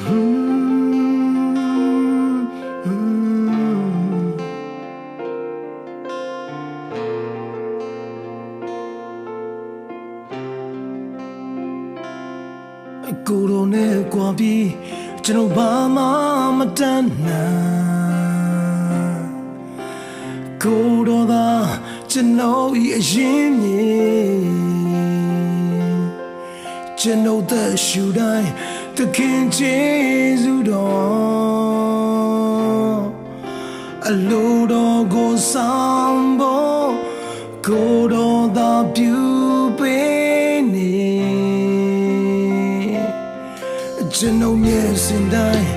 ကိုရိုနဲ့ကွာပြီးကျွန်တော်ဘာမှမတတ်နိုင်ကိုရိုသာကျွန်တော်ဤအရင်မြေကျွန်တော်သက်ရှူတိုင်းသခင်ကျေးဇူးတော်အလိုတော်ကိုဆောင်ဖို့ကိုတော်သာပြုပေးနေကျွန်တော်မျက်စင်တိုင်း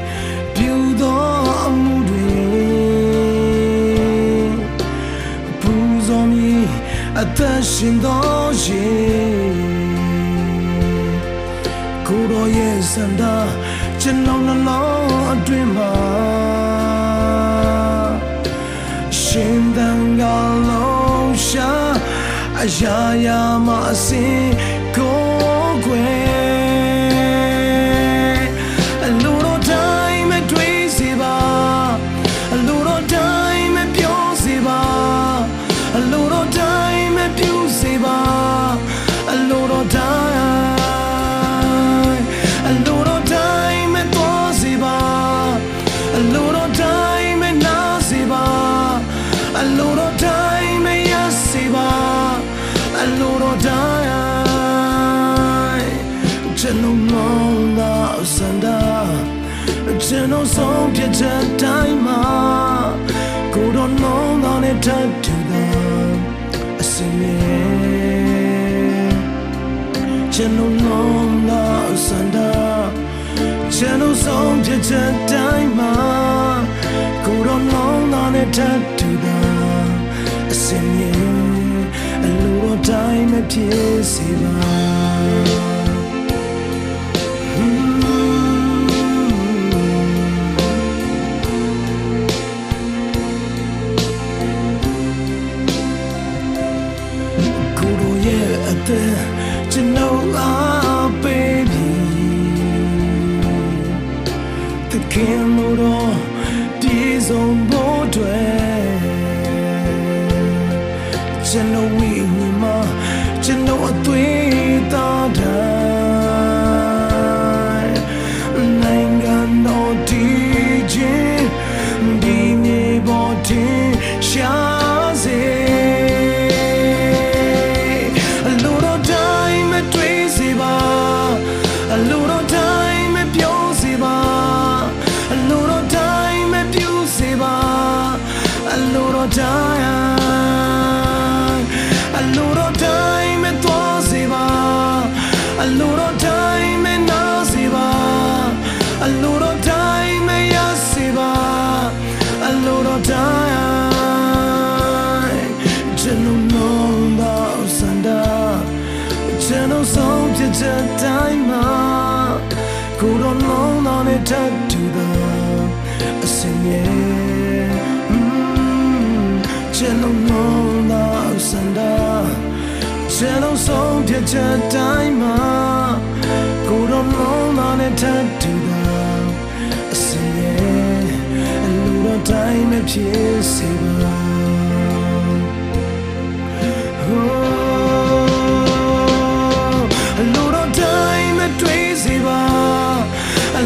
ပြုသောအမှုတွေပူဇော်မည်အသက်ရှင်သောရေကိုယ်တော်ရဲ့စံတာကျွန်တော်နှလုံးအတွင်းမှာရှင်သန်ကလုံးရှာအရာရာမအစင်ကိုယ်ွယ်ကျွန်တော်မောင်းတာစန္ဒာကျွန်တော်ဆုံးဖြတ်ချက်တိုင်းမှာကိုတော်နောင်းတာနဲ့ထပ်ထူတာအစင်ရဲ့ကျွန်တော်မောင်းတာစန္ဒာကျွန်တော်ဆုံးဖြတ်ချက်တိုင်းမှာကိုတော်နောင်းတာနဲ့ထပ်ထူတာအစင်ရဲ့အလိုတော်တိုင်းမဖြစ်စေပါကျွန်တော်အားပေးပြီးသခင်လိုတော့ပြေဆုံးဖို့အတွက်ကျွန်တော်ဝိညာဉ်မှာကျွန်တော်အသွေးသားတိုင်းနိုင်ငံတော်တည်ခြင်းဒီမြေပေါ်တင်ရှာစေကျွန်တော်ဆုံးဖြတ်ချက်တိုင်းမှာကိုတော်လုံးတော်နဲ့ထပ်တူတာအစင်ရဲ့ကျွန်တော်လုံးတော်စန္ဒာကျွန်တော်ဆုံးဖြတ်ချက်တိုင်းမှာကိုတော်လုံးတော်နဲ့ထပ်တူတာအစင်ရဲ့အလိုတော်တိုင်းမဖြစ်စေပါA lot of time and Piosiva, a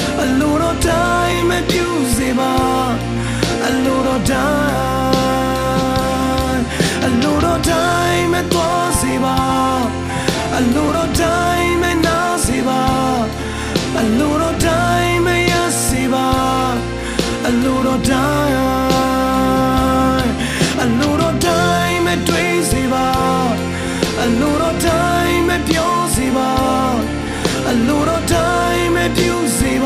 lot of time and Piosiva, a lot of time, a lot of time and Piosiva, a lot of time and Nasiva, a lot of time and Yasiva, a lot of time, a lot of time and Traciva, a lot of time and Piosiva. A lot of time and you see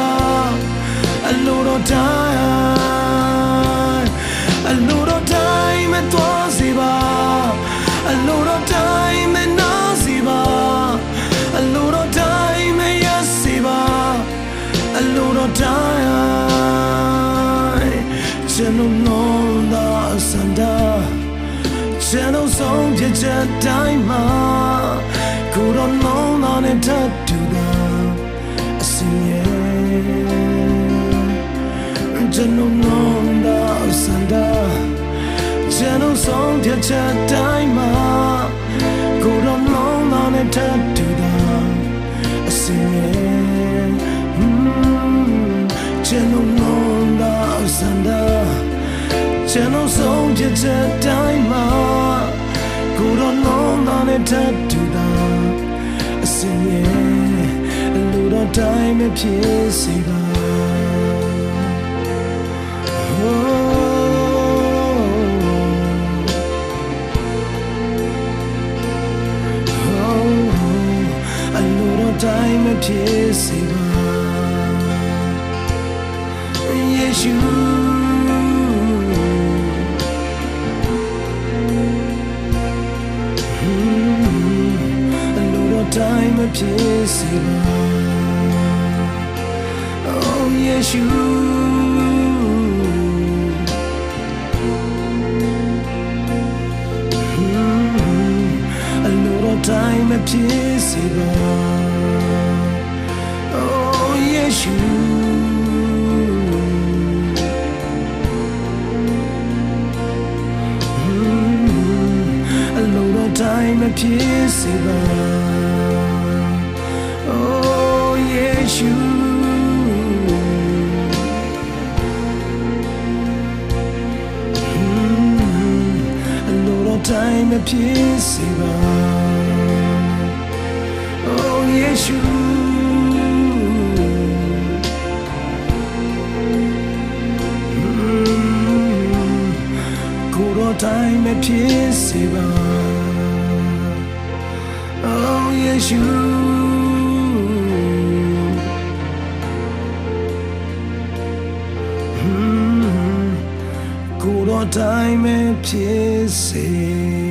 တော်တိုင်းအလိုတော်တိုင်းမတော်စီပါအလိုတော်တိုင်းမနာစီပါအလိုတော်တိုင်းမရစီပါအလိုတော်တိုင်းကျွန်တော်လုံးသာစန္ဒာကျွန်တော်ဆုံးဖြတ်ချက်တိုင်းမှာကိုယ်တော်လုံးသာနဲ့ထပ်တူတာအစင်ရဲ့ကျွန်တော်လုံးသာစန္ဒာကျွန်တော်ဆုံးဖြတ်ချက်တိုင်းမှာကိုယ်တော်လုံးသာနဲ့ထပ်တူတာအစင်ရဲ့ကျွန်တော်လုံးသာစန္ဒာကျွန်တော်ဆုံးဖြတ်ချက်တိုင်းမှာကိုယ်တော်လုံးသာနဲ့ထပ်တူတာအစင်ရဲ့လူတော်တိုင်းမဖြစ်စေပါတိုင်းမဖြစ်စေပါယေရှုအလိုတော်တိုင်းမဖြစ်စေပါ Oh ယေရှုအလိုတော်တိုင်းမဖြစ်စေပါtime a piece of oh Yeshua a lot of time a piece of oh Yeshua time a piece of oh Yeshua good time a piece